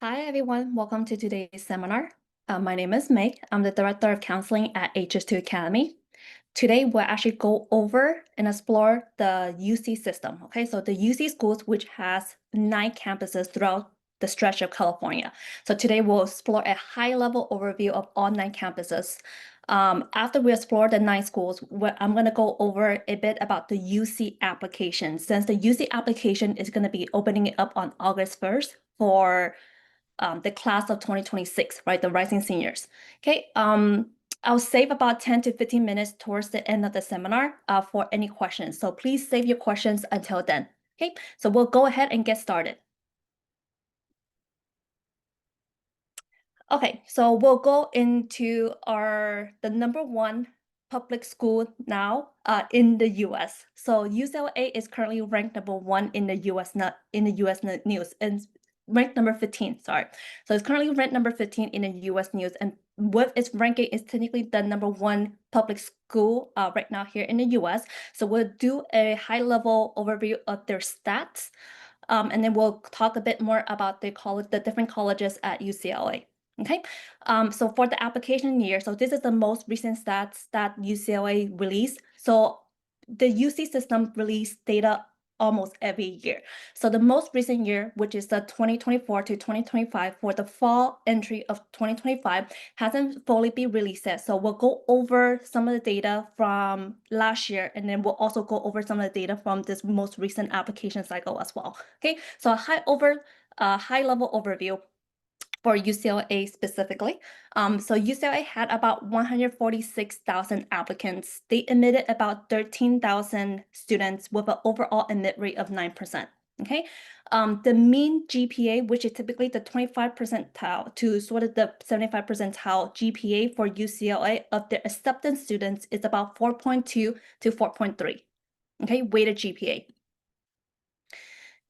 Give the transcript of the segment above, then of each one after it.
Hi, everyone. Welcome to today's seminar. My name is Meg. I'm the Director of Counseling at HS2 Academy. Today, we'll actually go over and explore the UC system. Okay, so the UC schools, which has 9 campuses throughout the stretch of California. So today, we'll explore a high-level overview of all 9 campuses. After we explore the 9 schools, I'm going to go over a bit about the UC application, since the UC application is going to be opening up on August 1st for the class of 2026, right? The rising seniors. Okay. I'll save about 10 to 15 minutes towards the end of the seminar for any questions. So please save your questions until then. Okay. So we'll go ahead and get started. Okay. So we'll go into the number 1 public school now in the U.S. So UCLA is currently ranked number 1 in the U.S. News, and ranked number 15, sorry. So it's currently ranked number 15 in the U.S. News, and with its ranking is technically the number 1 public school right now here in the U.S. So we'll do a high-level overview of their stats, and then we'll talk a bit more about the different colleges at UCLA. Okay, so for the application year, so this is the most recent stats that UCLA released. So the UC system released data almost every year. So the most recent year, which is the 2024 to 2025 for the fall entry of 2025, hasn't fully been released yet. So we'll go over some of the data from last year, and then we'll also go over some of the data from this most recent application cycle as well. Okay, so a high-level overview for UCLA specifically. So UCLA had about 146,000 applicants. They admitted about 13,000 students with an overall admit rate of 9%. Okay, the mean GPA, which is typically the 25 percentile to sort of the 75 percentile GPA for UCLA of their acceptance students, is about 4.2 to 4.3. Okay, weighted GPA.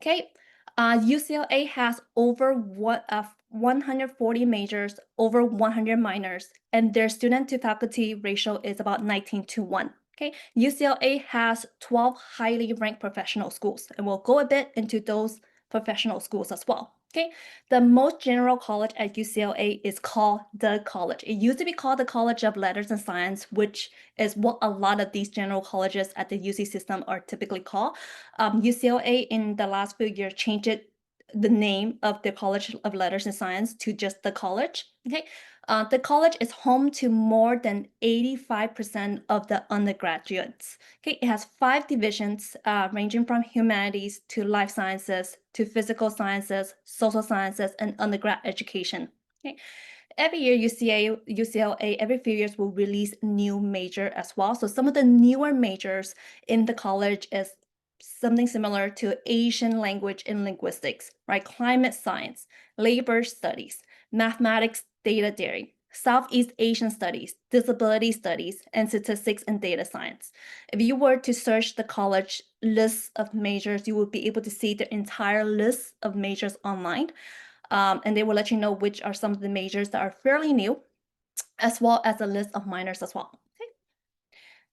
Okay, UCLA has over 140 majors, over 100 minors, and their student to faculty ratio is about 19:1. Okay, UCLA has 12 highly ranked professional schools, and we'll go a bit into those professional schools as well. Okay, the most general college at UCLA is called the college. It used to be called the College of Letters and Science, which is what a lot of these general colleges at the UC system are typically called. UCLA in the last few years changed the name of the College of Letters and Science to just the college. Okay, the college is home to more than 85% of the undergraduates. Okay, it has 5 divisions ranging from humanities to life sciences to physical sciences, social sciences, and undergrad education. Okay. Every year, UCLA, every few years, will release new major as well. So some of the newer majors in the college is something similar to Asian language and linguistics, right? Climate science, labor studies, mathematics, data theory, Southeast Asian studies, disability studies, and statistics and data science. If you were to search the college list of majors, you would be able to see the entire list of majors online. And they will let you know which are some of the majors that are fairly new, as well as a list of minors as well. Okay.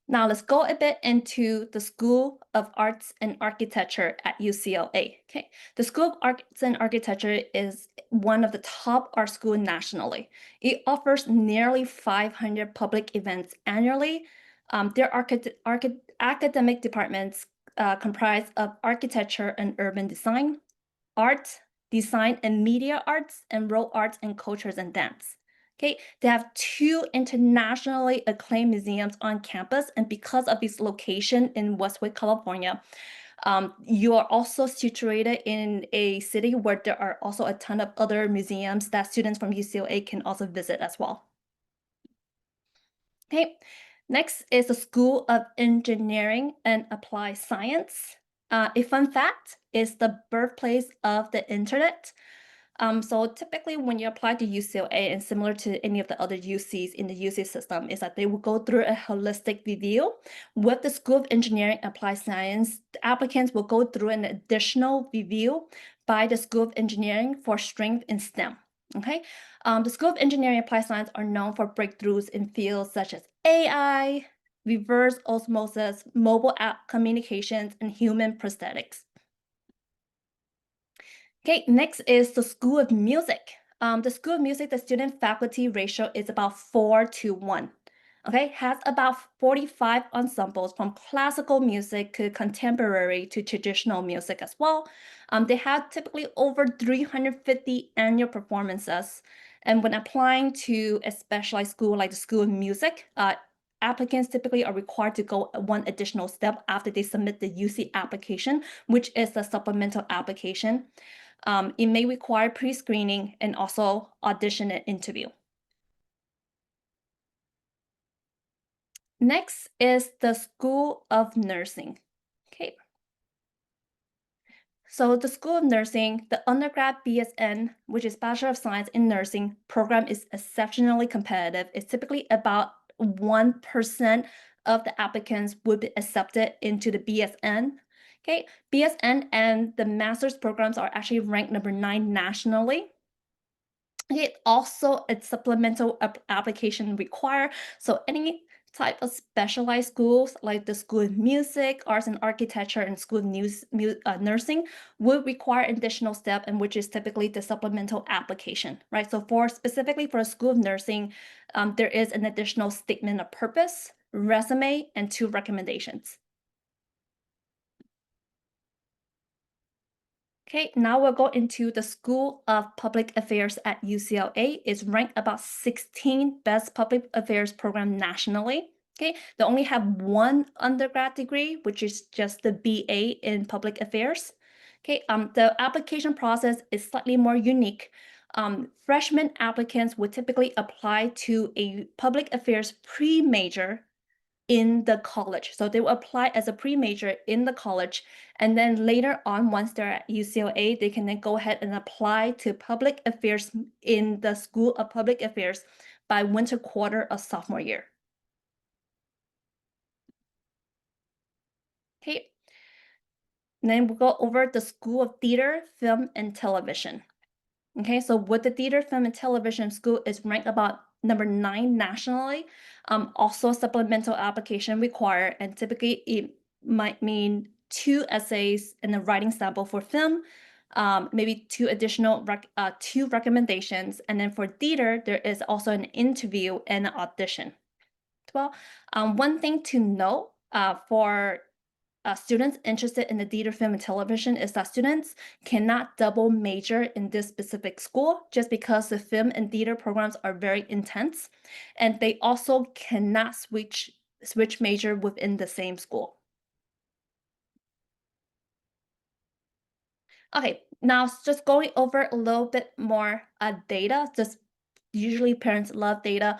Now let's go a bit into the School of Arts and Architecture at UCLA. Okay, the School of Arts and Architecture is one of the top art schools nationally. It offers nearly 500 public events annually. Their academic departments comprise of architecture and urban design, art, design and media arts, and enrolled arts and cultures and dance. Okay, they have 2 internationally acclaimed museums on campus, and because of its location in Westwood, California, you are also situated in a city where there are also a ton of other museums that students from UCLA can also visit as well. Okay, next is the School of Engineering and Applied Science. A fun fact is the birthplace of the internet. So typically when you apply to UCLA, and similar to any of the other UCs in the UC system, is that they will go through a holistic review. With the School of Engineering and Applied Science, the applicants will go through an additional review by the School of Engineering for strength in STEM. Okay, the School of Engineering and Applied Science are known for breakthroughs in fields such as AI, reverse osmosis, mobile app communications, and human prosthetics. Okay, next is the School of Music. The School of Music, the student-faculty ratio is about 4:1. Okay, has about 45 ensembles from classical music to contemporary to traditional music as well. They have typically over 350 annual performances. And when applying to a specialized school like the School of Music, applicants typically are required to go one additional step after they submit the UC application, which is the supplemental application. It may require pre-screening and also audition and interview. Next is the School of Nursing. Okay. So the School of Nursing, the undergrad BSN, which is Bachelor of Science in Nursing program, is exceptionally competitive. It's typically about 1% of the applicants would be accepted into the BSN. Okay, BSN and the master's programs are actually ranked number 9 nationally. It also a supplemental application required. So any type of specialized schools like the School of Music, Arts and Architecture, and School of Nursing would require additional step, and which is typically the supplemental application, right? So for specifically for a School of Nursing, there is an additional statement of purpose, resume, and 2 recommendations. Okay, now we'll go into the School of Public Affairs at UCLA. It's ranked about 16 best public affairs program nationally. Okay, they only have one undergrad degree, which is just the BA in public affairs. Okay, the application process is slightly more unique. Freshman applicants would typically apply to a public affairs pre-major in the college. So they will apply as a pre-major in the college, and then later on, once they're at UCLA, they can then go ahead and apply to public affairs in the School of Public Affairs by winter quarter of sophomore year. Okay. And then we'll go over the School of Theater, Film, and Television. Okay, so with the Theater, Film, and Television School is ranked about number 9 nationally. Also supplemental application required, and typically it might mean 2 essays and a writing sample for film, maybe 2 additional 2 recommendations, and then for theater, there is also an interview and an audition. Well, one thing to note for students interested in the theater, film, and television is that students cannot double major in this specific school just because the film and theater programs are very intense, and they also cannot switch major within the same school. Okay, now just going over a little bit more data. Just usually parents love data.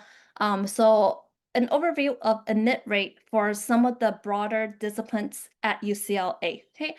So an overview of admit rate for some of the broader disciplines at UCLA. Okay,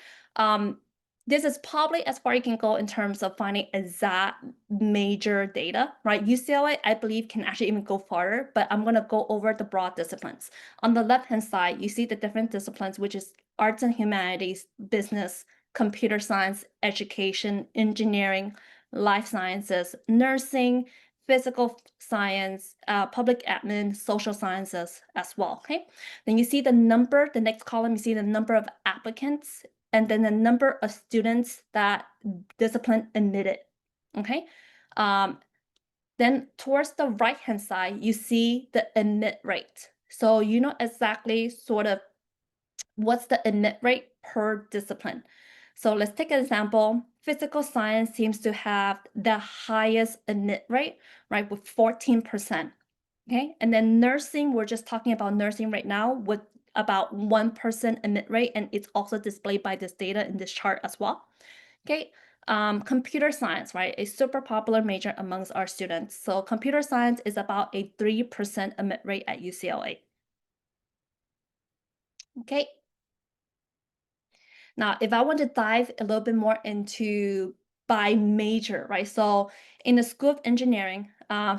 this is probably as far you can go in terms of finding exact major data, right? UCLA, I believe, can actually even go farther, but I'm gonna go over the broad disciplines. On the left-hand side, you see the different disciplines, which is arts and humanities, business, computer science, education, engineering, life sciences, nursing, physical science, public admin, social sciences as well, okay? Then you see the number, the next column, you see the number of applicants, and then the number of students that discipline admitted, okay? Then towards the right-hand side, you see the admit rate. So you know exactly sort of what's the admit rate per discipline. So let's take an example. Physical science seems to have the highest admit rate, right, with 14%. Okay, and then nursing, we're just talking about nursing right now with about 1% admit rate, and it's also displayed by this data in this chart as well. Okay, computer science, right, a super popular major amongst our students. So computer science is about a 3% admit rate at UCLA. Okay. Now, if I want to dive a little bit more into by major, right? So in the School of Engineering,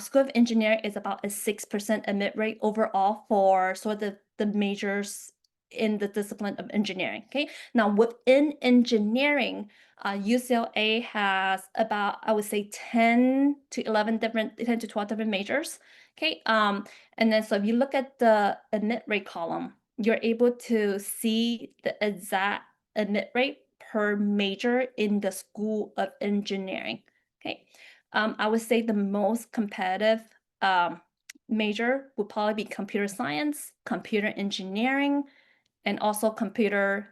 School of Engineering is about a 6% admit rate overall for sort of the majors in the discipline of engineering. Okay. Now within engineering, UCLA has about, I would say, 10 to 12 different majors. Okay. And then so if you look at the admit rate column, you're able to see the exact admit rate per major in the School of Engineering. Okay, I would say the most competitive major would probably be computer science, computer engineering, and also computer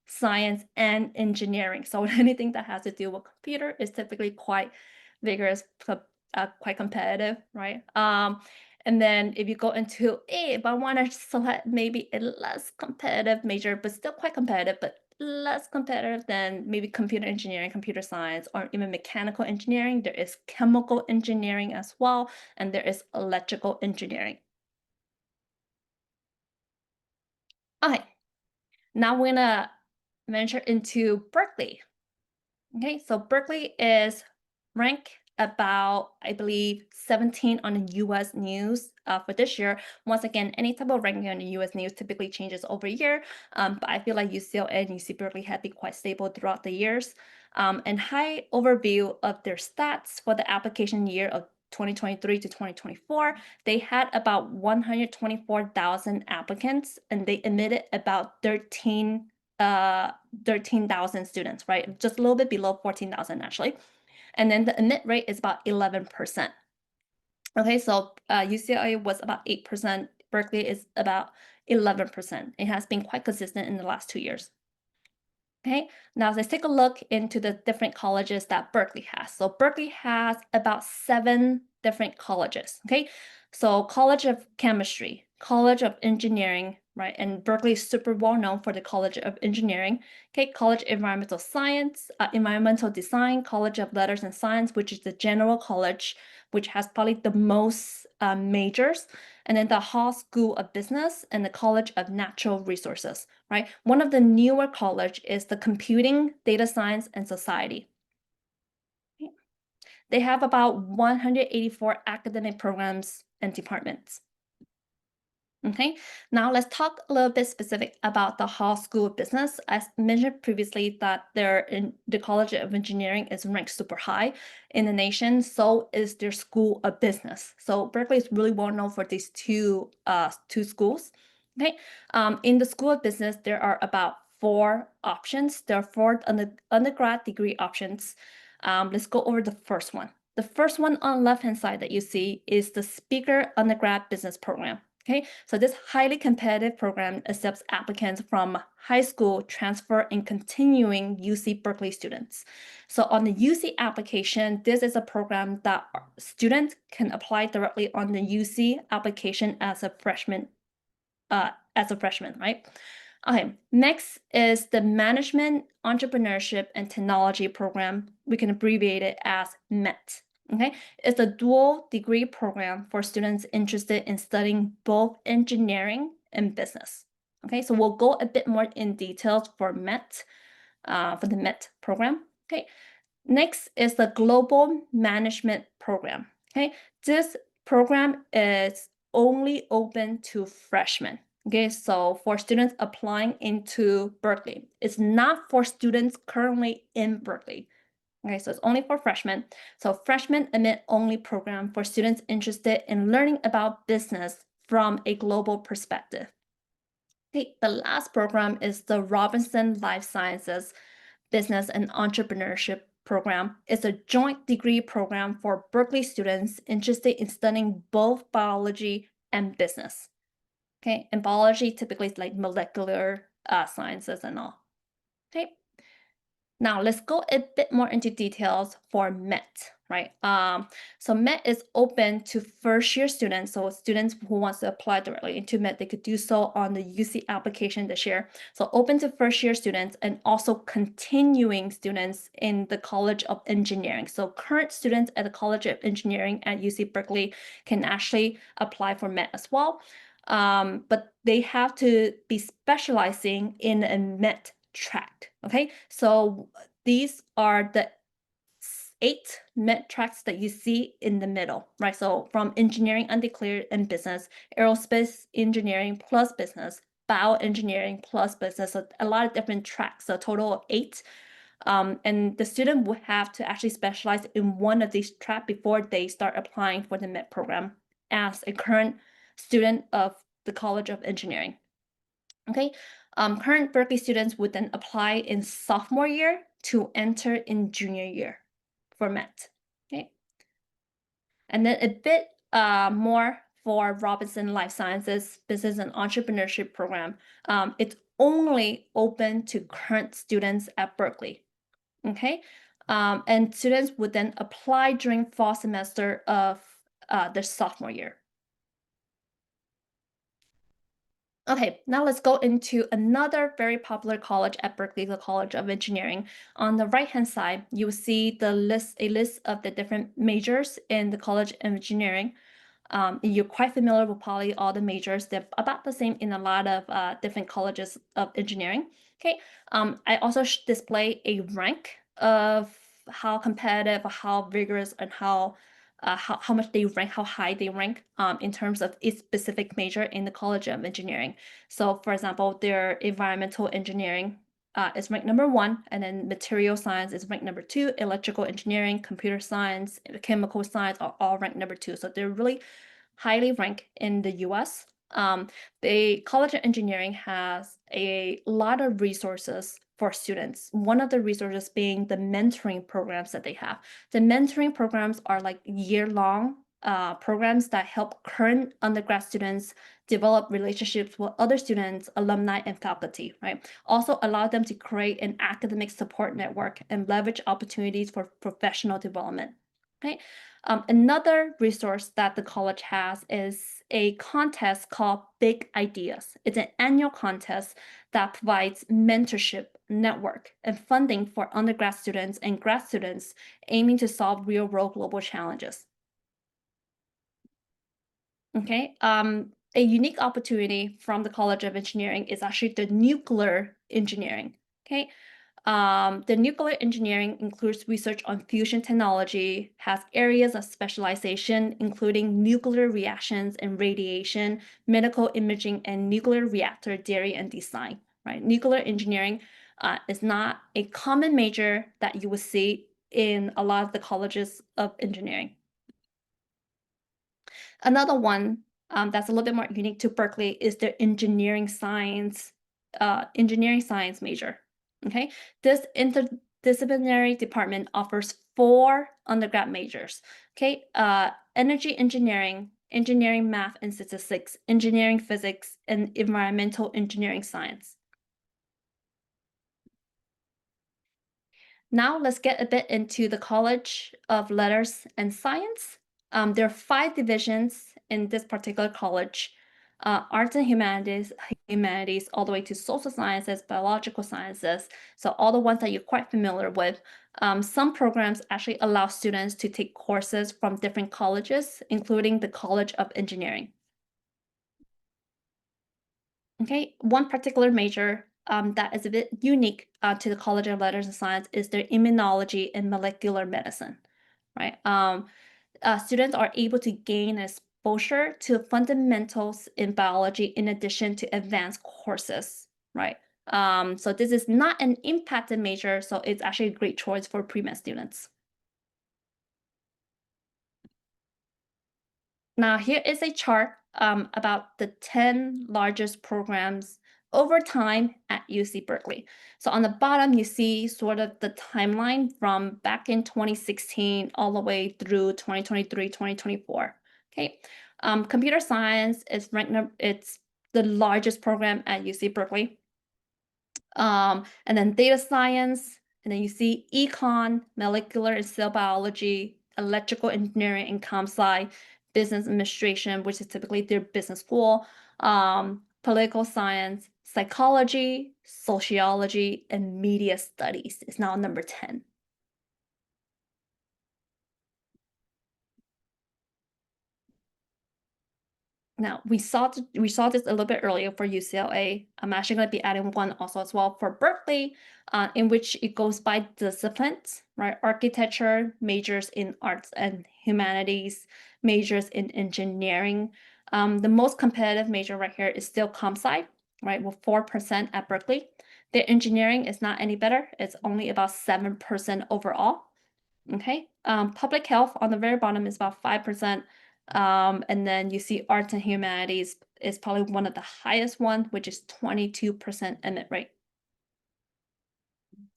science and engineering. So anything that has to do with computer is typically quite vigorous, quite competitive, right? And then if you go into if I want to select maybe a less competitive major, but still quite competitive, but less competitive than maybe computer engineering, computer science, or even mechanical engineering, there is chemical engineering as well, and there is electrical engineering. Okay, now we're gonna venture into Berkeley. Okay, so Berkeley is ranked about, I believe, 17 on the US news for this year. Once again, any type of ranking on the US news typically changes over year, but I feel like UCLA and UC Berkeley have been quite stable throughout the years. And high overview of their stats for the application year of 2023 to 2024, they had about 124,000 applicants, and they admitted about 13,000 students, right? Just a little bit below 14,000 actually. And then the admit rate is about 11%. Okay, so UCLA was about 8%, Berkeley is about 11%. It has been quite consistent in the last 2 years. Okay, now let's take a look into the different colleges that Berkeley has. So Berkeley has about 7 different colleges. Okay, so College of Chemistry, College of Engineering, right? And Berkeley is super well known for the College of Engineering. Okay, College of Environmental Science, Environmental Design, College of Letters and Science, which is the general college, which has probably the most majors, and then the Hall School of Business and the College of Natural Resources, right? One of the newer college is the Computing, Data Science, and Society. Okay. They have about 184 academic programs and departments. Okay, now let's talk a little bit specific about the Hall School of Business. As mentioned previously, that the College of Engineering is ranked super high in the nation. So is their School of Business. So Berkeley is really well known for these two schools. Okay, in the School of Business, there are about 4 options. There are 4 undergrad degree options. Let's go over the first one. The first one on the left-hand side that you see is the Speaker Undergrad Business Program. Okay, so this highly competitive program accepts applicants from high school, transfer, and continuing UC Berkeley students. So on the UC application, this is a program that students can apply directly on the UC application as a freshman, right? Okay, next is the Management, Entrepreneurship, and Technology program. We can abbreviate it as MET. Okay, it's a dual degree program for students interested in studying both engineering and business. Okay, so we'll go a bit more in details for MET, for the MET program. Okay, next is the Global Management program. Okay, this program is only open to freshmen. Okay, so for students applying into Berkeley, it's not for students currently in Berkeley. Okay, so it's only for freshmen. So freshmen admit only program for students interested in learning about business from a global perspective. Okay, the last program is the Robinson Life Sciences Business and Entrepreneurship program. It's a joint degree program for Berkeley students interested in studying both biology and business. Okay, and biology typically is like molecular sciences and all. Okay. Now let's go a bit more into details for MET, right? So MET is open to first-year students. So students who wants to apply directly into MET, they could do so on the UC application this year. So open to first-year students and also continuing students in the College of Engineering. So current students at the College of Engineering at UC Berkeley can actually apply for MET as well. But they have to be specializing in a MET track. Okay, so these are the 8 MET tracks that you see in the middle, right? So from engineering undeclared and business, aerospace engineering plus business, bioengineering plus business, so a lot of different tracks, a total of 8. And the student would have to actually specialize in one of these tracks before they start applying for the MET program as a current student of the College of Engineering. Okay, Current Berkeley students would then apply in sophomore year to enter in junior year format. Okay. And then a bit more for Robinson Life Sciences Business and Entrepreneurship Program. It's only open to current students at Berkeley. Okay. And students would then apply during fall semester of their sophomore year. Okay, now let's go into another very popular college at Berkeley, the College of Engineering. On the right-hand side, you will see a list of the different majors in the College of Engineering. You're quite familiar with probably all the majors. They're about the same in a lot of different colleges of engineering. Okay. I also display a rank of how competitive, how vigorous, and how much they rank, how high they rank in terms of each specific major in the College of Engineering. So, for example, their environmental engineering is ranked number 1, and then material science is ranked number 2, electrical engineering, computer science, chemical science are all ranked number 2. So they're really highly ranked in the US. The College of Engineering has a lot of resources for students. One of the resources being the mentoring programs that they have. The mentoring programs are like year-long programs that help current undergrad students develop relationships with other students, alumni, and faculty, right? Also allow them to create an academic support network and leverage opportunities for professional development. Okay. Another resource that the college has is a contest called Big Ideas. It's an annual contest that provides mentorship, network, and funding for undergrad students and grad students aiming to solve real-world global challenges. Okay. A unique opportunity from the College of Engineering is actually the nuclear engineering. Okay. The nuclear engineering includes research on fusion technology, has areas of specialization, including nuclear reactions and radiation, medical imaging, and nuclear reactor theory and design, right? Nuclear engineering is not a common major that you will see in a lot of the colleges of engineering. Another one that's a little bit more unique to Berkeley is the engineering science major. Okay, this interdisciplinary department offers 4 undergrad majors. Okay, energy engineering, engineering math and statistics, engineering physics, and environmental engineering science. Now let's get a bit into the College of Letters and Science. There are 5 divisions in this particular college. Arts and humanities, all the way to social sciences, biological sciences. So all the ones that you're quite familiar with. Some programs actually allow students to take courses from different colleges, including the College of Engineering. Okay, one particular major that is a bit unique to the College of Letters and Science is their immunology and molecular medicine, right? Students are able to gain exposure to fundamentals in biology in addition to advanced courses, right? So this is not an impacted major, so it's actually a great choice for pre-med students. Now here is a chart about the 10 largest programs over time at UC Berkeley. So on the bottom, you see sort of the timeline from back in 2016 all the way through 2023, 2024. Okay, computer science is ranked, it's the largest program at UC Berkeley. And then data science, and then you see econ, molecular and cell biology, electrical engineering and comp sci, business administration, which is typically their business school, political science, psychology, sociology, and media studies is now number 10. Now, we saw this a little bit earlier for UCLA. I'm actually going to be adding one also as well for Berkeley, in which it goes by disciplines, right? Architecture, majors in arts and humanities, majors in engineering. The most competitive major right here is still comp sci, right, with 4% at Berkeley. The engineering is not any better. It's only about 7% overall. Okay. Public health on the very bottom is about 5%. And then you see arts and humanities is probably one of the highest ones, which is 22% admit rate.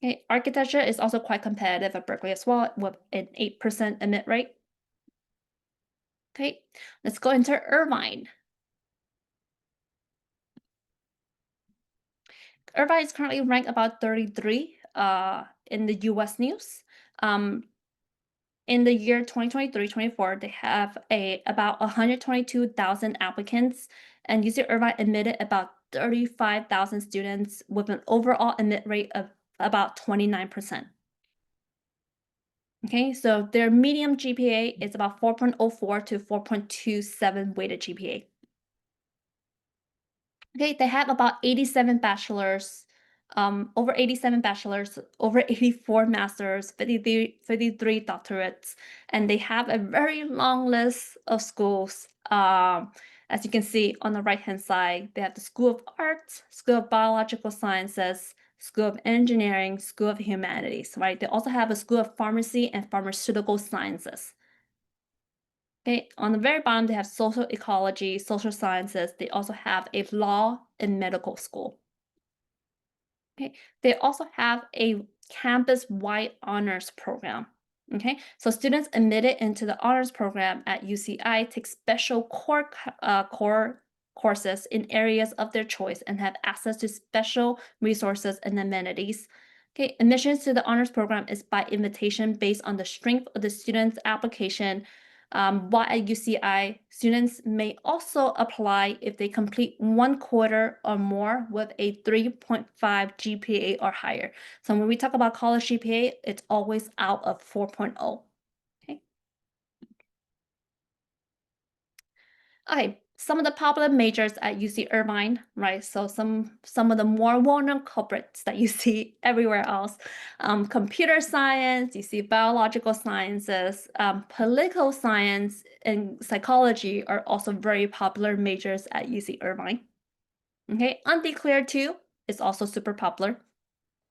Okay, architecture is also quite competitive at Berkeley as well, with an 8% admit rate. Okay, let's go into Irvine. Irvine is currently ranked about 33 in the US News. In the year 2023-24, they have about 122,000 applicants, and UC Irvine admitted about 35,000 students with an overall admit rate of about 29%. Okay, so their median GPA is about 4.04 to 4.27 weighted GPA. Okay, they have about 87 bachelors, over 87 bachelors, over 84 masters, 53 doctorates, and they have a very long list of schools. As you can see on the right-hand side, they have the School of Arts, School of Biological Sciences, School of Engineering, School of Humanities, right? They also have a School of Pharmacy and Pharmaceutical Sciences. Okay, on the very bottom, they have social ecology, social sciences. They also have a law and medical school. Okay, they also have a campus-wide honors program. Okay, so students admitted into the honors program at UCI take special core courses in areas of their choice and have access to special resources and amenities. Okay, admissions to the honors program is by invitation based on the strength of the student's application. While at UCI, students may also apply if they complete 1 quarter or more with a 3.5 GPA or higher. So when we talk about college GPA, it's always out of 4.0. Okay, some of the popular majors at UC Irvine, right? So some of the more well-known culprits that you see everywhere else. Computer science, you see biological sciences, political science, and psychology are also very popular majors at UC Irvine. Okay, undeclared too is also super popular.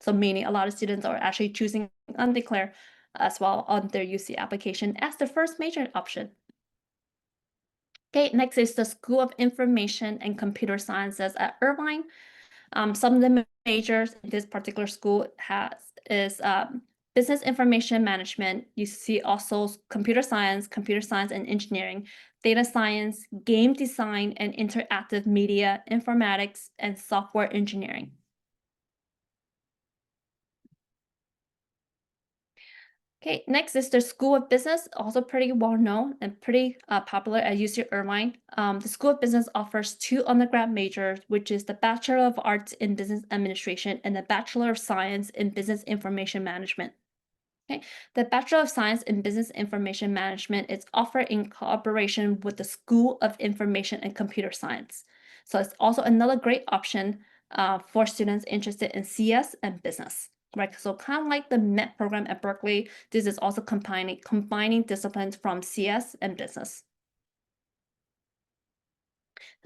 So meaning a lot of students are actually choosing undeclared as well on their UC application as the first major option. Okay, next is the School of Information and Computer Sciences at Irvine. Some of the majors in this particular school is Business Information Management. You see also computer science and engineering, data science, game design and interactive media, informatics, and software engineering. Okay, next is the School of Business, also pretty well known and pretty popular at UC Irvine. The School of Business offers 2 undergrad majors, which is the Bachelor of Arts in Business Administration and the Bachelor of Science in Business Information Management. Okay, the Bachelor of Science in Business Information Management is offered in cooperation with the School of Information and Computer Science. So it's also another great option for students interested in CS and business. Right, so kind of like the MET program at Berkeley, this is also combining disciplines from CS and business.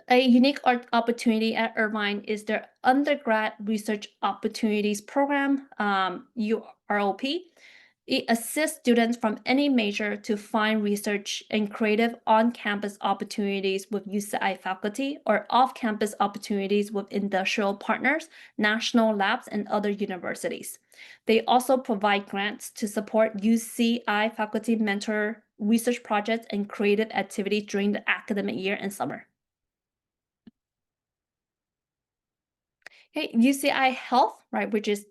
A unique opportunity at Irvine is their Undergrad Research Opportunities Program, UROP. It assists students from any major to find research and creative on-campus opportunities with UCI faculty or off-campus opportunities with industrial partners, national labs, and other universities. They also provide grants to support UCI faculty mentor research projects and creative activities during the academic year and summer. Okay, UCI Health, right, which is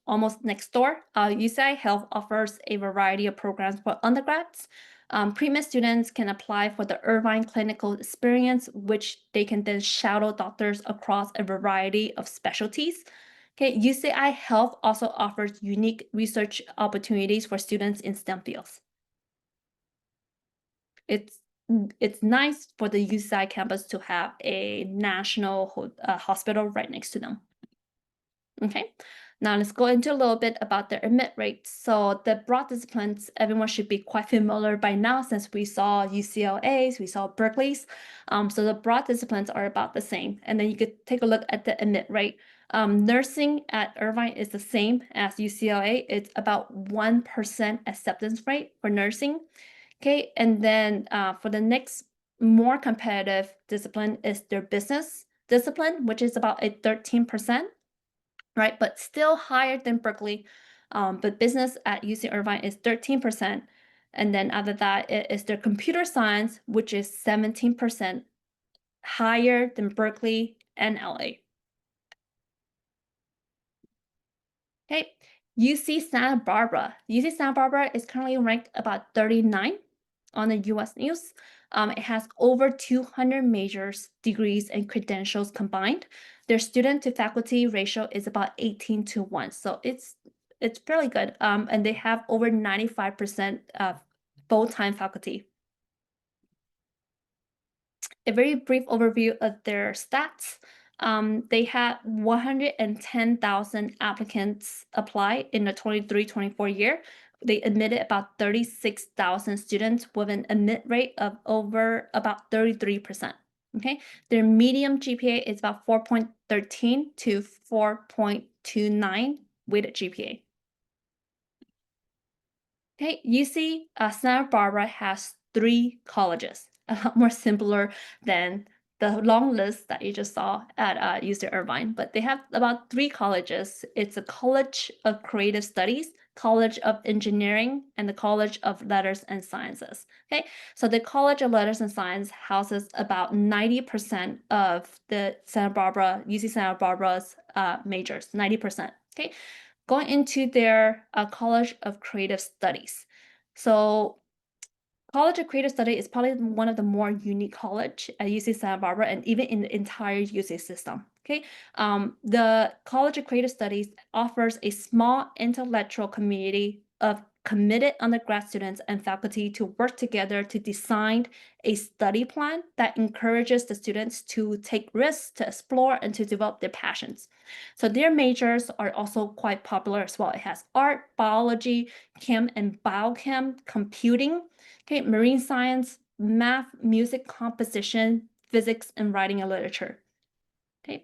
almost next door. UCI Health offers a variety of programs for undergrads. Pre-med students can apply for the Irvine Clinical Experience, which they can then shadow doctors across a variety of specialties. Okay, UCI Health also offers unique research opportunities for students in STEM fields. It's nice for the UCI campus to have a national hospital right next to them. Okay, now let's go into a little bit about their admit rates. So the broad disciplines, everyone should be quite familiar by now since we saw UCLA's, we saw Berkeley's. So the broad disciplines are about the same. And then you could take a look at the admit rate. Nursing at Irvine is the same as UCLA. It's about 1% acceptance rate for nursing. Okay, and then for the next more competitive discipline is their business discipline, which is about a 13%, right? But still higher than Berkeley. But business at UC Irvine is 13%. And then after that, it is their computer science, which is 17% higher than Berkeley and LA. Okay, UC Santa Barbara. UC Santa Barbara is currently ranked about 39 on the US News. It has over 200 majors, degrees, and credentials combined. Their student to faculty ratio is about 18:1, so it's fairly good. And they have over 95% full-time faculty. A very brief overview of their stats. They had 110,000 applicants apply in the 23-24 year. They admitted about 36,000 students with an admit rate of over about 33%. Okay, their median GPA is about 4.13 to 4.29 weighted GPA. Okay, UC Santa Barbara has 3 colleges, a lot more simpler than the long list that you just saw at UC Irvine, but they have about 3 colleges. It's a College of Creative Studies, College of Engineering, and the College of Letters and Sciences. Okay, so the College of Letters and Science houses about 90% of the UC Santa Barbara's majors, 90%. Okay, going into their College of Creative Studies. So College of Creative Studies is probably one of the more unique college at UC Santa Barbara and even in the entire UC system. Okay, the College of Creative Studies offers a small intellectual community of committed undergrad students and faculty to work together to design a study plan that encourages the students to take risks, to explore, and to develop their passions. So their majors are also quite popular as well. It has art, biology, chem and biochem, computing, okay, marine science, math, music, composition, physics, and writing and literature. Okay.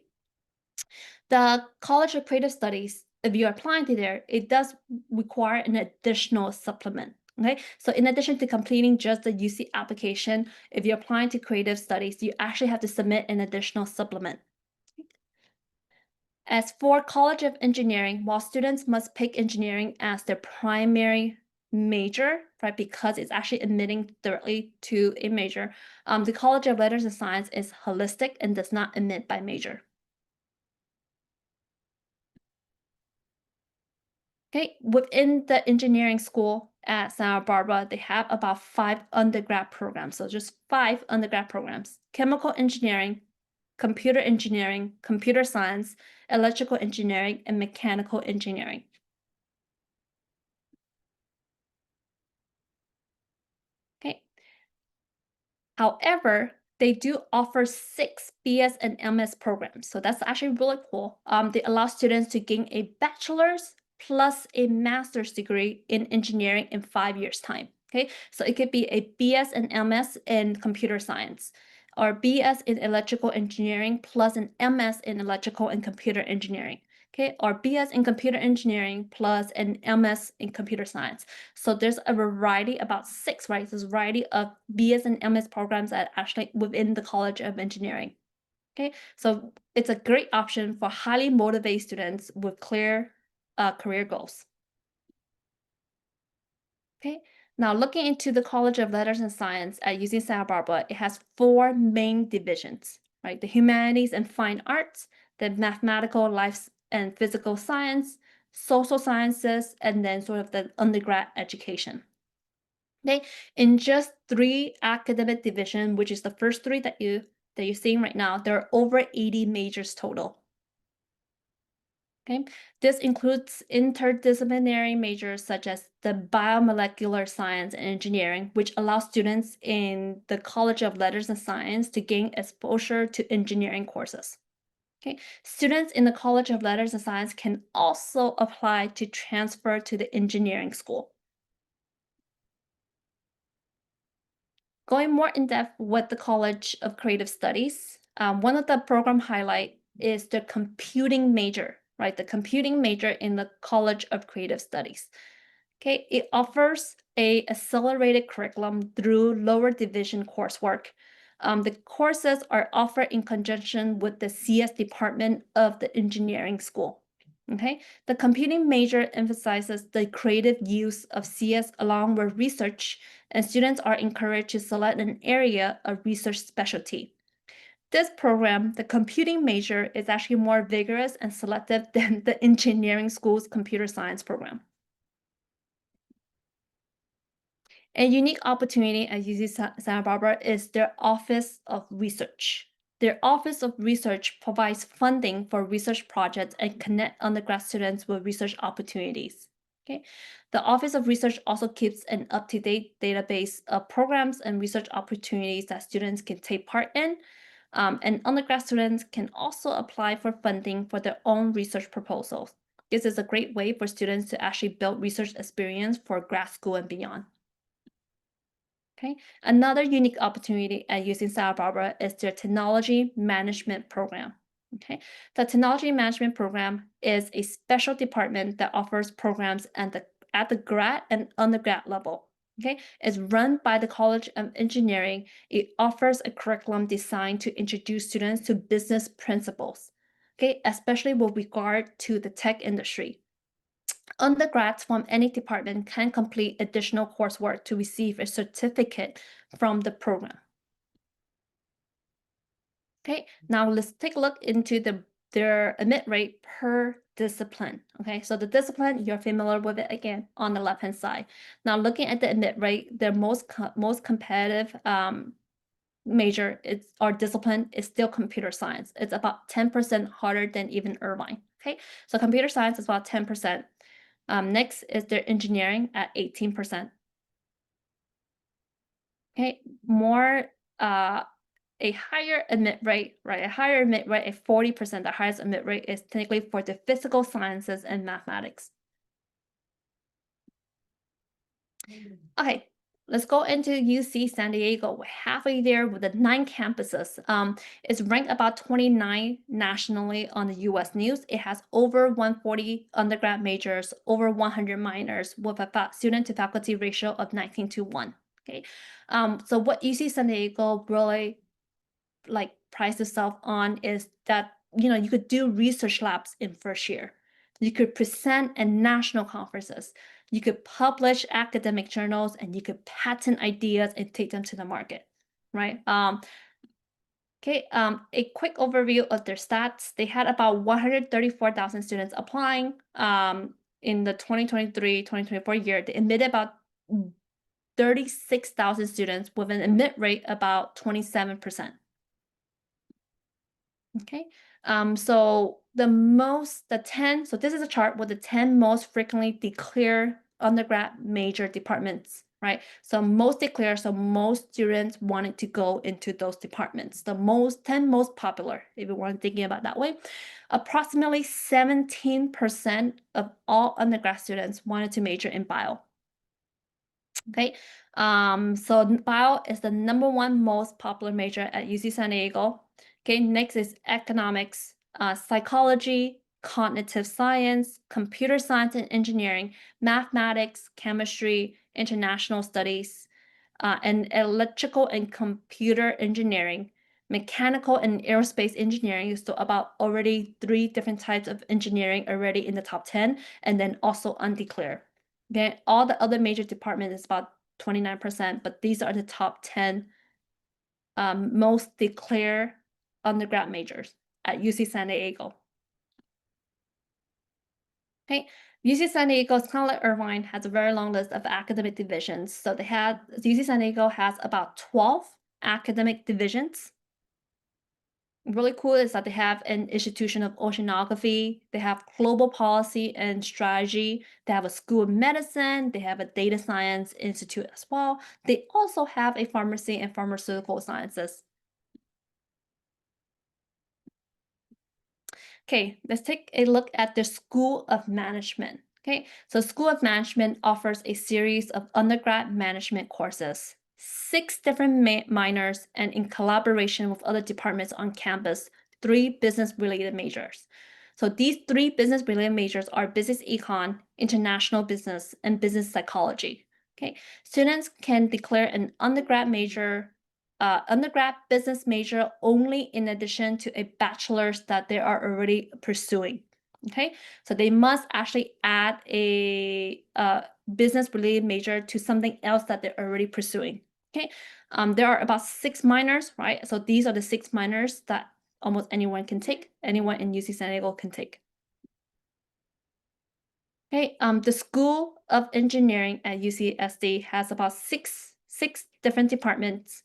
The College of Creative Studies, if you're applying to there, it does require an additional supplement. Okay, so in addition to completing just the UC application, if you're applying to creative studies, you actually have to submit an additional supplement. As for College of Engineering, while students must pick engineering as their primary major, right, because it's actually admitting directly to a major, the College of Letters and Science is holistic and does not admit by major. Okay, within the engineering school at Santa Barbara, they have about 5 undergrad programs. So just 5 undergrad programs: chemical engineering, computer engineering, computer science, electrical engineering, and mechanical engineering. Okay. However, they do offer 6 BS and MS programs. So that's actually really cool. They allow students to gain a bachelor's plus a master's degree in engineering in 5 years' time. Okay, so it could be a BS and MS in computer science, or BS in electrical engineering plus an MS in electrical and computer engineering. Okay, or BS in computer engineering plus an MS in computer science. So there's a variety, about 6, right? There's a variety of BS and MS programs at actually within the College of Engineering. Okay, so it's a great option for highly motivated students with clear career goals. Okay, now looking into the College of Letters and Science at UC Santa Barbara, it has 4 main divisions, right? The humanities and fine arts, the mathematical, life and physical science, social sciences, and then sort of the undergrad education. Okay, in just 3 academic division, which is the first 3 that you're seeing right now, there are over 80 majors total. Okay, this includes interdisciplinary majors such as the biomolecular science and engineering, which allows students in the College of Letters and Science to gain exposure to engineering courses. Okay, students in the College of Letters and Science can also apply to transfer to the engineering school. Going more in depth with the College of Creative Studies, one of the program highlight is the computing major, right? The computing major in the College of Creative Studies. Okay, it offers a accelerated curriculum through lower division coursework. The courses are offered in conjunction with the CS department of the engineering school. Okay, the computing major emphasizes the creative use of CS along with research, and students are encouraged to select an area of research specialty. This program, the computing major, is actually more vigorous and selective than the engineering school's computer science program. A unique opportunity at UC Santa Barbara is their Office of Research. Their Office of Research provides funding for research projects and connect undergrad students with research opportunities. Okay. The Office of Research also keeps an up-to-date database of programs and research opportunities that students can take part in. And undergrad students can also apply for funding for their own research proposals. This is a great way for students to actually build research experience for grad school and beyond. Okay, another unique opportunity at UC Santa Barbara is their technology management program. Okay, the technology management program is a special department that offers programs at the grad and undergrad level. Okay, it's run by the College of Engineering. It offers a curriculum designed to introduce students to business principles. Okay, especially with regard to the tech industry. Undergrads from any department can complete additional coursework to receive a certificate from the program. Okay, now let's take a look into their admit rate per discipline. Okay, so the discipline, you're familiar with it again on the left-hand side. Now looking at the admit rate, their most competitive major or discipline is still computer science. It's about 10% harder than even Irvine. Okay, so computer science is about 10%. Next is their engineering at 18%. Okay, a higher admit rate, right? A higher admit rate at 40%. The highest admit rate is technically for the physical sciences and mathematics. Okay, let's go into UC San Diego. We're halfway there with the 9 campuses. It's ranked about 29 nationally on the US News. It has over 140 undergrad majors, over 100 minors, with a student to faculty ratio of 19:1. Okay, so what UC San Diego really prides itself on is that you could do research labs in first year. You could present at national conferences. You could publish academic journals, and you could patent ideas and take them to the market, right? Okay, a quick overview of their stats. They had about 134,000 students applying in the 2023-2024 year. They admitted about 36,000 students with an admit rate about 27%. Okay, so so this is a chart with the 10 most frequently declared undergrad major departments, right? So most declared, so most students wanted to go into those departments. The 10 most popular, if you want thinking about that way. Approximately 17% of all undergrad students wanted to major in bio. Okay, so bio is the #1 most popular major at UC San Diego. Okay, next is economics, psychology, cognitive science, computer science and engineering, mathematics, chemistry, international studies, and electrical and computer engineering, mechanical and aerospace engineering. So about already 3 different types of engineering already in the top 10, and then also undeclared. Okay, all the other major departments is about 29%, but these are the top 10 most declared undergrad majors at UC San Diego. Okay, UC San Diego is kind of like Irvine, has a very long list of academic divisions. So UC San Diego has about 12 academic divisions. Really cool is that they have an institution of oceanography, they have global policy and strategy, they have a school of medicine, they have a data science institute as well. They also have a pharmacy and pharmaceutical sciences. Okay, let's take a look at the School of Management. Okay, so School of Management offers a series of undergrad management courses, 6 different minors, and in collaboration with other departments on campus, 3 business-related majors. So these 3 business-related majors are business econ, international business, and business psychology. Okay, students can declare an undergrad major undergrad business major only in addition to a bachelor's that they are already pursuing. Okay, so they must actually add a business related major to something else that they're already pursuing. Okay, there are about 6 minors, right? So these are the 6 minors that almost anyone can take, anyone in UC San Diego can take. Okay, the School of Engineering at UCSD has about six different departments.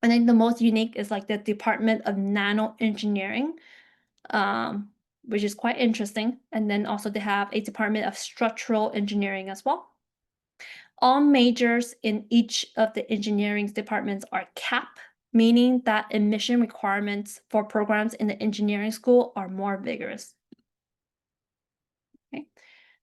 I think the most unique is like the Department of Nano Engineering, which is quite interesting. And then also they have a Department of Structural Engineering as well. All majors in each of the engineering departments are capped, meaning that admission requirements for programs in the engineering school are more vigorous. Okay,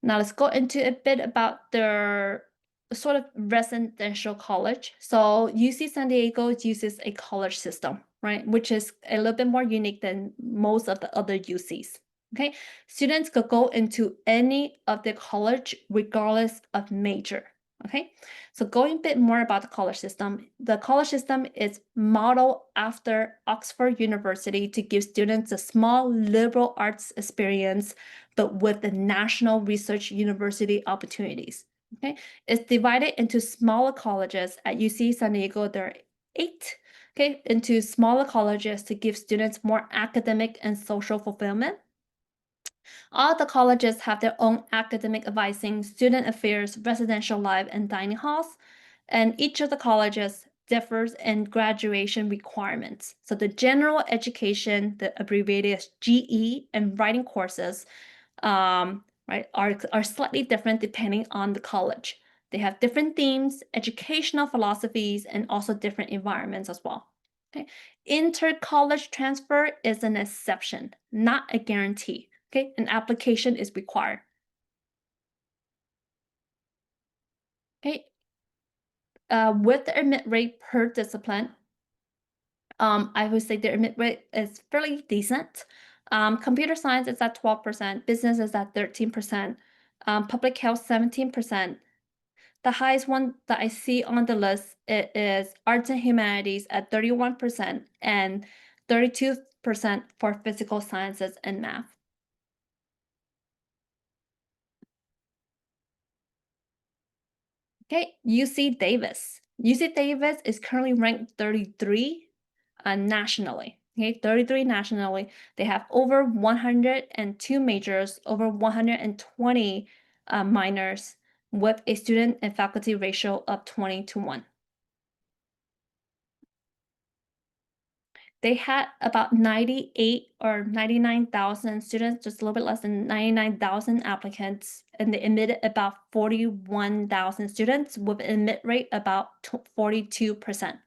now let's go into a bit about their sort of residential college. So UC San Diego uses a college system, right? Which is a little bit more unique than most of the other UCs. Okay, students could go into any of the college regardless of major. Okay, so going a bit more about the college system is modeled after Oxford University to give students a small liberal arts experience, but with the national research university opportunities. Okay, it's divided into smaller colleges. At UC San Diego, there are 8. Okay, into smaller colleges to give students more academic and social fulfillment. All the colleges have their own academic advising, student affairs, residential life, and dining halls. And each of the colleges differs in graduation requirements. So the general education, the abbreviated GE, and writing courses, right, are slightly different depending on the college. They have different themes, educational philosophies, and also different environments as well. Okay, inter-college transfer is an exception, not a guarantee. Okay, an application is required. Okay, with the admit rate per discipline, I would say the admit rate is fairly decent. Computer science is at 12%, business is at 13%, public health 17%. The highest one that I see on the list is arts and humanities at 31% and 32% for physical sciences and math. Okay, UC Davis. UC Davis is currently ranked 33 nationally. Okay, 33 nationally. They have over 102 majors, over 120 minors, with a student and faculty ratio of 20:1. They had about 98 or 99,000 students, just a little bit less than 99,000 applicants, and they admitted about 41,000 students with an admit rate about 42%.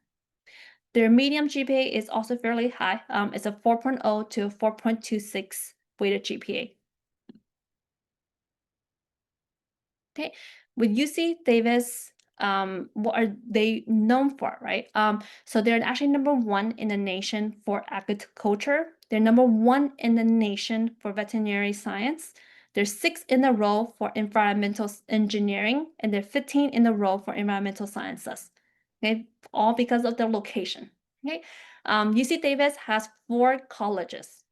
Their median GPA is also fairly high. It's a 4.0 to 4.26 weighted GPA. Okay, with UC Davis, what are they known for, right? So they're actually number 1 in the nation for agriculture. They're number 1 in the nation for veterinary science. They're 6 in a row for environmental engineering, and they're 15 in a row for environmental sciences. Okay, all because of their location. Okay, UC Davis has 4 colleges.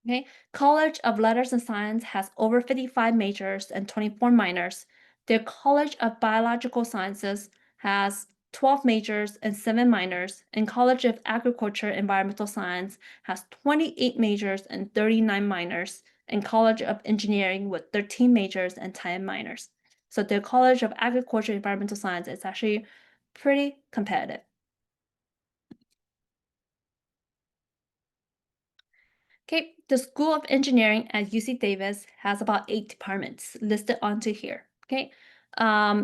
Okay, College of Letters and Science has over 55 majors and 24 minors. Their College of Biological Sciences has 12 majors and 7 minors, and College of Agriculture and Environmental Science has 28 majors and 39 minors, and College of Engineering with 13 majors and 10 minors. So the College of Agriculture and Environmental Science is actually pretty competitive. Okay, the School of Engineering at UC Davis has about 8 departments listed onto here. Okay,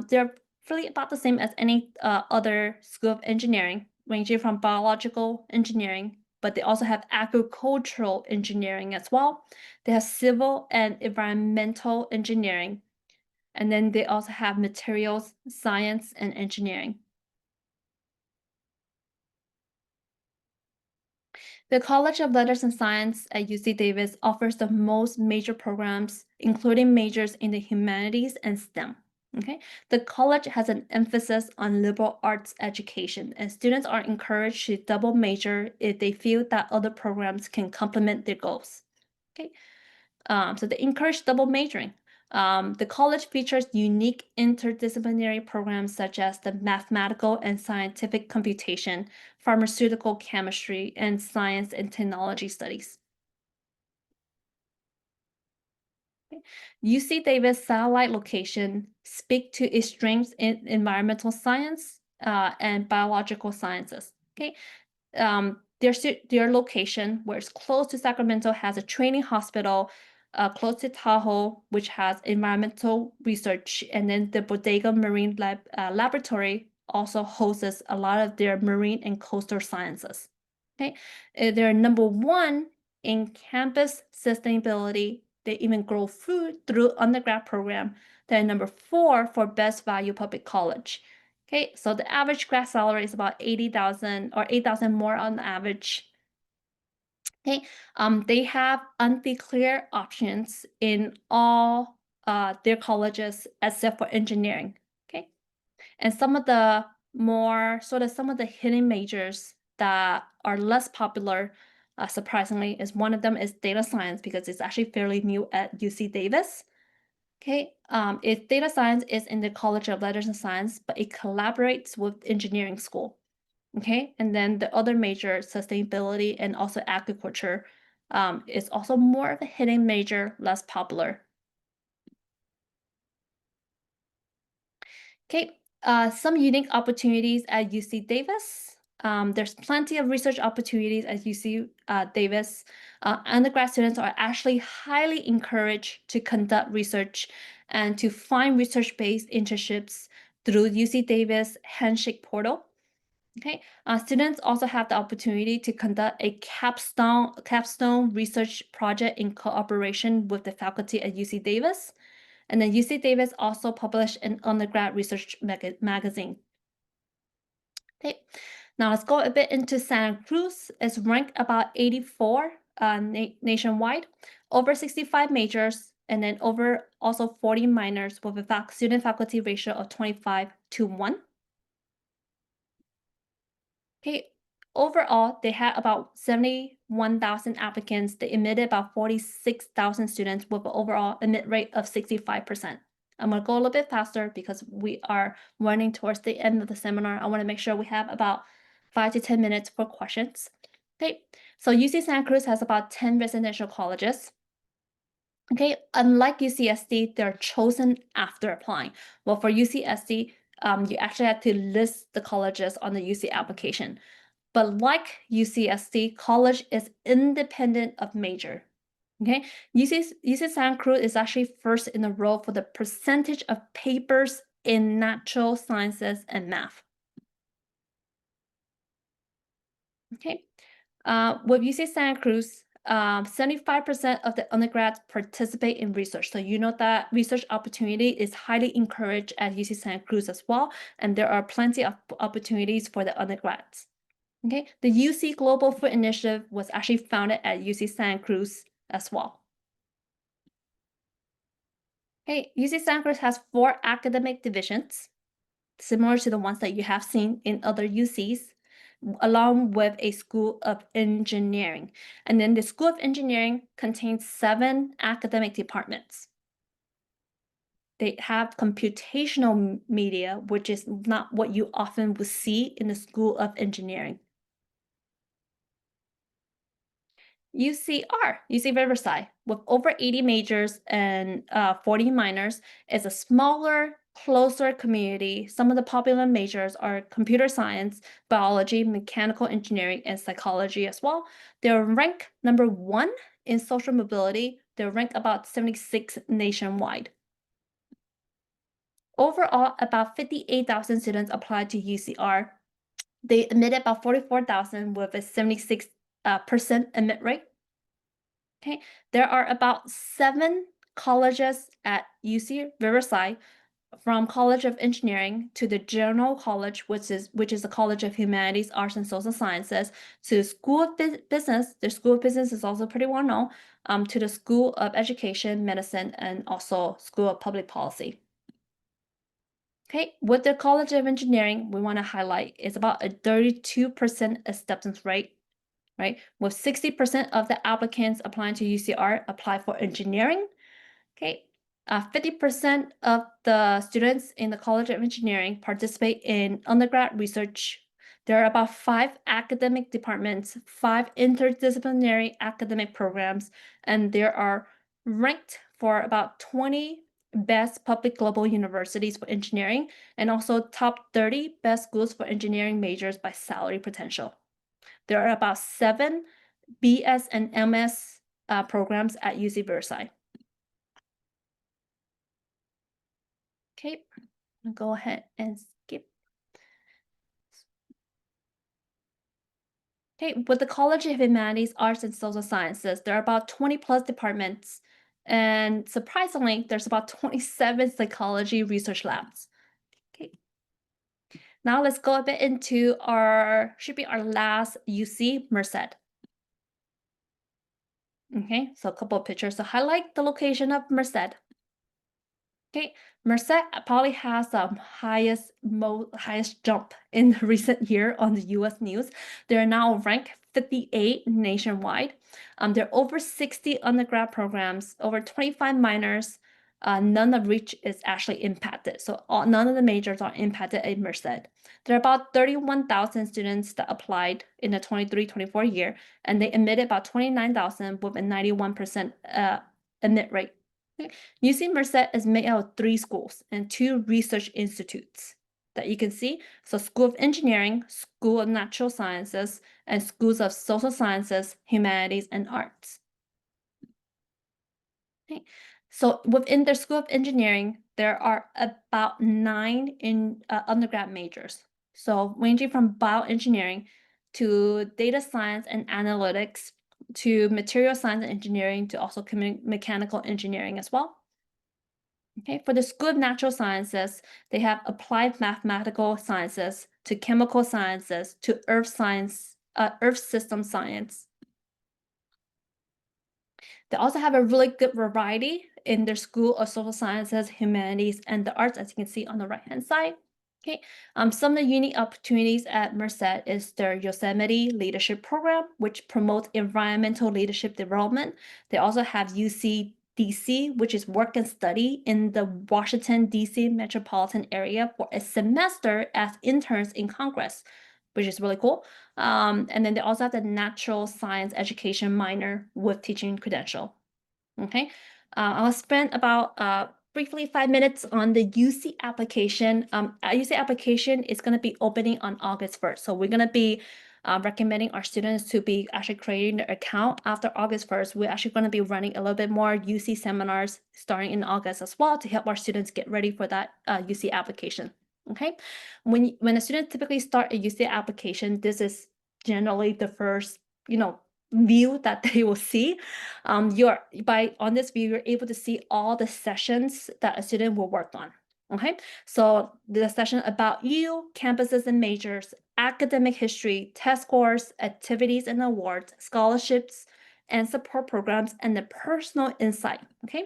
they're really about the same as any other school of engineering, ranging from biological engineering, but they also have agricultural engineering as well. They have civil and environmental engineering, and then they also have materials science and engineering. The College of Letters and Science at UC Davis offers the most major programs, including majors in the humanities and STEM. Okay, the college has an emphasis on liberal arts education, and students are encouraged to double major if they feel that other programs can complement their goals. Okay, so they encourage double majoring. The college features unique interdisciplinary programs such as the mathematical and scientific computation, pharmaceutical chemistry, and science and technology studies. UC Davis satellite location speak to its strengths in environmental science and biological sciences. Okay, their location, where it's close to Sacramento, has a training hospital. Close to Tahoe, which has environmental research, and then the Bodega Marine Laboratory also hosts a lot of their marine and coastal sciences. Okay, they're number one in campus sustainability. They even grow food through undergrad program. They're number four for best value public college. Okay, so the average grad salary is about 80,000 or 8,000 more on average. Okay, they have undeclared options in all their colleges except for engineering. Okay, and some of the some of the hidden majors that are less popular, surprisingly, is one of them is data science because it's actually fairly new at UC Davis. Okay, data science is in the College of Letters and Science, but it collaborates with engineering school. Okay, and then the other major, sustainability and also agriculture, is also more of a hidden major, less popular. Okay, some unique opportunities at UC Davis. There's plenty of research opportunities at UC Davis. Undergrad students are actually highly encouraged to conduct research and to find research-based internships through UC Davis Handshake Portal. Okay, students also have the opportunity to conduct a capstone research project in cooperation with the faculty at UC Davis. And then UC Davis also published an undergrad research magazine. Okay, now let's go a bit into Santa Cruz. It's ranked about 84 nationwide, over 65 majors, and then over also 40 minors with a student-faculty ratio of 25:1. Okay, overall, they had about 71,000 applicants. They admitted about 46,000 students with an overall admit rate of 65%. I'm going to go a little bit faster because we are running towards the end of the seminar. I want to make sure we have about 5 to 10 minutes for questions. Okay, so UC Santa Cruz has about 10 residential colleges. Okay, unlike UCSD, they're chosen after applying. Well, for UCSD, you actually have to list the colleges on the UC application. But like UCSD, college is independent of major. Okay, UC Santa Cruz is actually first in the row for the percentage of papers in natural sciences and math. Okay, with UC Santa Cruz, 75% of the undergrads participate in research. So you know that research opportunity is highly encouraged at UC Santa Cruz as well, and there are plenty of opportunities for the undergrads. Okay, the UC Global Food Initiative was actually founded at UC Santa Cruz as well. Okay, UC Santa Cruz has 4 academic divisions, similar to the ones that you have seen in other UCs, along with a School of Engineering. And then the School of Engineering contains 7 academic departments. They have computational media, which is not what you often would see in the School of Engineering. UC Riverside, with over 80 majors and 40 minors, is a smaller, closer community. Some of the popular majors are computer science, biology, mechanical engineering, and psychology as well. They're ranked number 1 in social mobility. They're ranked about 76 nationwide. Overall, about 58,000 students applied to UCR. They admitted about 44,000 with a 76% admit rate. Okay, there are about 7 colleges at UC Riverside, from College of Engineering to the General College, which is the College of Humanities, Arts, and Social Sciences, to School of Business. The School of Business is also pretty well known. To the School of Education, Medicine, and also School of Public Policy. Okay, with the College of Engineering, we want to highlight it's about a 32% acceptance rate, right? With 60% of the applicants applying to UCR apply for engineering. Okay, 50% of the students in the College of Engineering participate in undergrad research. There are about 5 academic departments, 5 interdisciplinary academic programs, and there are ranked for about 20 best public global universities for engineering, and also top 30 best schools for engineering majors by salary potential. There are about 7 BS and MS programs at UC Versailles. Okay, I'll go ahead and skip. Okay, with the College of Humanities, Arts, and Social Sciences, there are about 20 plus departments. And surprisingly, there's about 27 psychology research labs. Okay. Now let's go a bit into should be our last UC, Merced. Okay, so a couple of pictures to highlight the location of Merced. Okay, Merced probably has the highest jump in the recent year on the U.S. news. They're now ranked 58 nationwide. There are over 60 undergrad programs, over 25 minors. None of which is actually impacted. So none of the majors are impacted at Merced. There are about 31,000 students that applied in the 23-24 year, and they admitted about 29,000 with a 91% admit rate. UC Merced is made out of 3 schools and 2 research institutes that you can see. So School of Engineering, School of Natural Sciences, and Schools of Social Sciences, Humanities, and Arts. Okay. So within the School of Engineering, there are about 9 undergrad majors. So ranging from bioengineering to data science and analytics to material science and engineering to also mechanical engineering as well. Okay, for the School of Natural Sciences, they have applied mathematical sciences to chemical sciences to earth science, earth system science. They also have a really good variety in their School of Social Sciences, Humanities, and the Arts, as you can see on the right-hand side. Okay, some of the unique opportunities at Merced is their Yosemite Leadership Program, which promotes environmental leadership development. They also have UC DC, which is work and study in the Washington, DC metropolitan area for a semester as interns in Congress, which is really cool. And then they also have the natural science education minor with teaching credential. Okay, I'll spend about briefly 5 minutes on the UC application. UC application is going to be opening on August 1st. So we're going to be recommending our students to be actually creating their account after August 1st. We're actually going to be running a little bit more UC seminars starting in August as well to help our students get ready for that UC application. Okay, when a student typically start a UC application, this is generally the first, view that they will see. On this view, you're able to see all the sessions that a student will work on. Okay, so the session about you, campuses and majors, academic history, test scores, activities and awards, scholarships, and support programs, and the personal insight. Okay.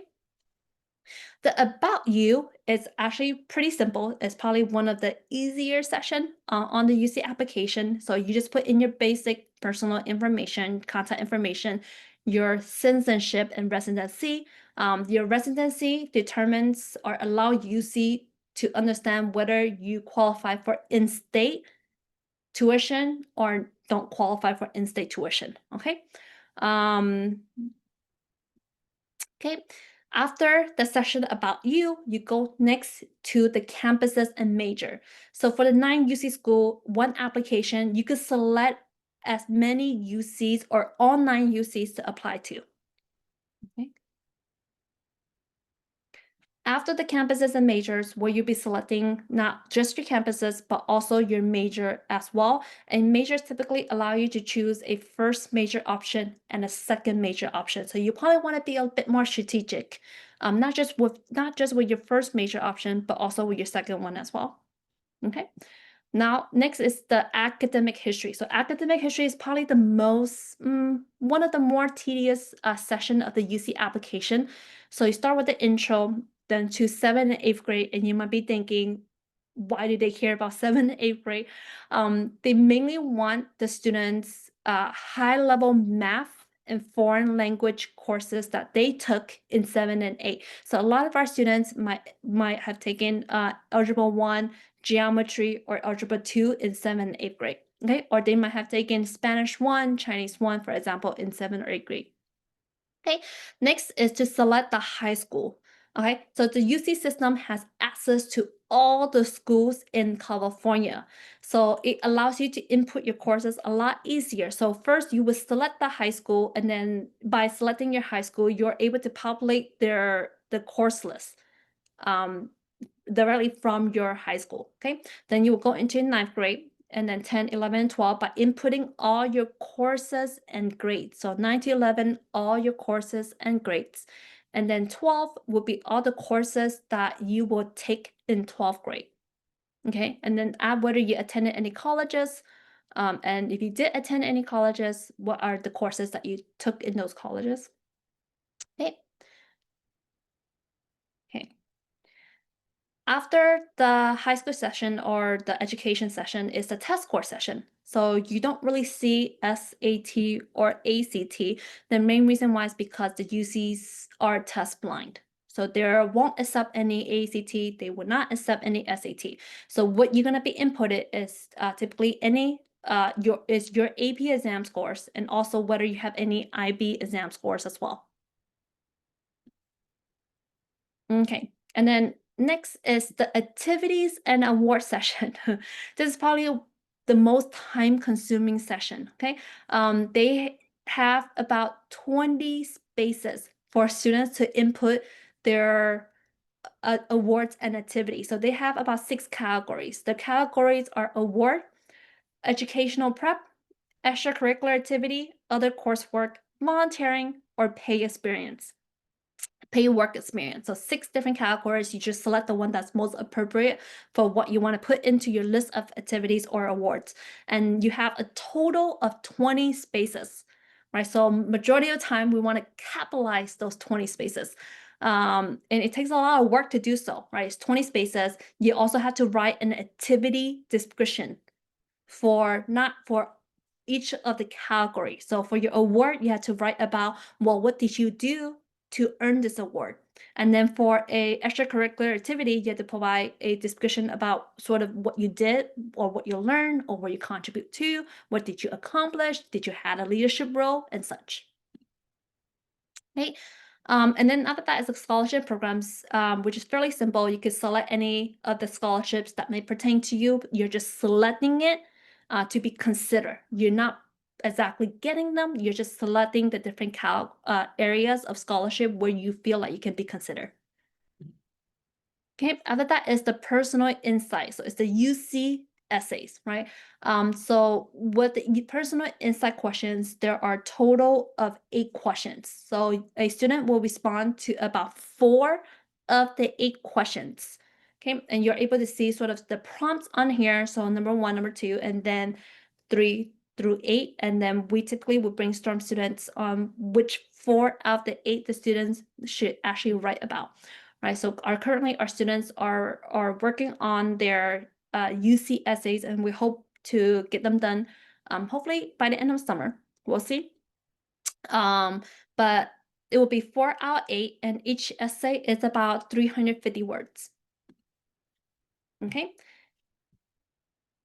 The about you is actually pretty simple. It's probably one of the easier session on the UC application. So you just put in your basic personal information, contact information, your citizenship and residency. Your residency determines or allow UC to understand whether you qualify for in-state tuition or don't qualify for in-state tuition. Okay. Okay. After the session about you, you go next to the campuses and major. So for the 9 UC school, one application, you could select as many UCs or all 9 UCs to apply to. Okay. After the campuses and majors, where you'll be selecting not just your campuses, but also your major as well. And majors typically allow you to choose a first major option and a second major option. So you probably want to be a bit more strategic, not just with your first major option, but also with your second one as well. Okay. Now, next is the academic history. So academic history is probably the most, one of the more tedious session of the UC application. So you start with the intro, then to 7th and 8th grade, and you might be thinking, why do they care about 7th and 8th grade? They mainly want the students high-level math and foreign language courses that they took in 7 and 8. So a lot of our students might have taken Algebra 1, Geometry, or Algebra 2 in 7th and 8th grade. Okay, or they might have taken Spanish 1, Chinese 1, for example, in 7th or 8th grade. Okay, next is to select the high school. Okay, so the UC system has access to all the schools in California. So it allows you to input your courses a lot easier. So first you will select the high school, and then by selecting your high school, you're able to populate the course list directly from your high school. Okay, then you will go into 9th grade, and then 10, 11, and 12 by inputting all your courses and grades. So 9 to 11, all your courses and grades. And then 12 will be all the courses that you will take in 12th grade. Okay, and then add whether you attended any colleges. And if you did attend any colleges, what are the courses that you took in those colleges? Okay. Okay. After the high school session or the education session is the test score session. So you don't really see SAT or ACT. The main reason why is because the UCs are test blind. So they won't accept any ACT, they will not accept any SAT. So what you're gonna be inputted is typically any your AP exam scores, and also whether you have any IB exam scores as well. Okay, and then next is the activities and award session. This is probably the most time-consuming session. Okay, they have about 20 spaces for students to input their awards and activities. So they have about 6 categories. The categories are award, educational prep, extracurricular activity, other coursework, volunteering, or pay experience. Pay work experience. So 6 different categories. You just select the one that's most appropriate for what you want to put into your list of activities or awards. And you have a total of 20 spaces, right? So majority of the time, we want to capitalize those 20 spaces. And it takes a lot of work to do so, right? It's 20 spaces. You also have to write an activity description not for each of the categories. So for your award, you have to write about, well, what did you do to earn this award? And then for a extracurricular activity, you have to provide a description about sort of what you did or what you learned or what you contribute to, what did you accomplish, did you have a leadership role, and such. Okay. And then after that is the scholarship programs, which is fairly simple. You could select any of the scholarships that may pertain to you. You're just selecting it to be considered. You're not exactly getting them. You're just selecting the different areas of scholarship where you feel like you can be considered. Okay, after that is the personal insight. So it's the UC essays, right? So with the personal insight questions, there are total of 8 questions. So a student will respond to about 4 of the 8 questions. Okay, and you're able to see sort of the prompts on here. So number 1, number 2, and then 3 through 8. And then we typically will brainstorm students on which 4 out of the 8 the students should actually write about. Right, so currently our students are working on their UC essays, and we hope to get them done hopefully by the end of summer. We'll see. But it will be 4 out of 8, and each essay is about 350 words. Okay.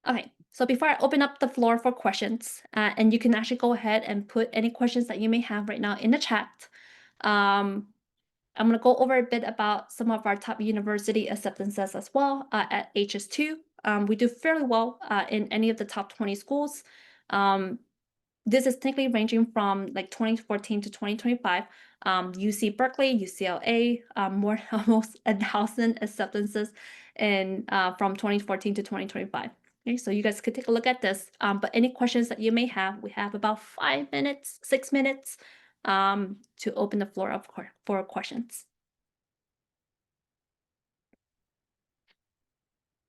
Okay, so before I open up the floor for questions, and you can actually go ahead and put any questions that you may have right now in the chat. I'm going to go over a bit about some of our top university acceptances as well at HS2. We do fairly well in any of the top 20 schools. This is technically ranging from like 2014 to 2025. UC Berkeley, UCLA, more almost 1,000 acceptances in from 2014 to 2025. Okay, so you guys could take a look at this. But any questions that you may have, we have about 5 minutes, 6 minutes to open the floor up for questions.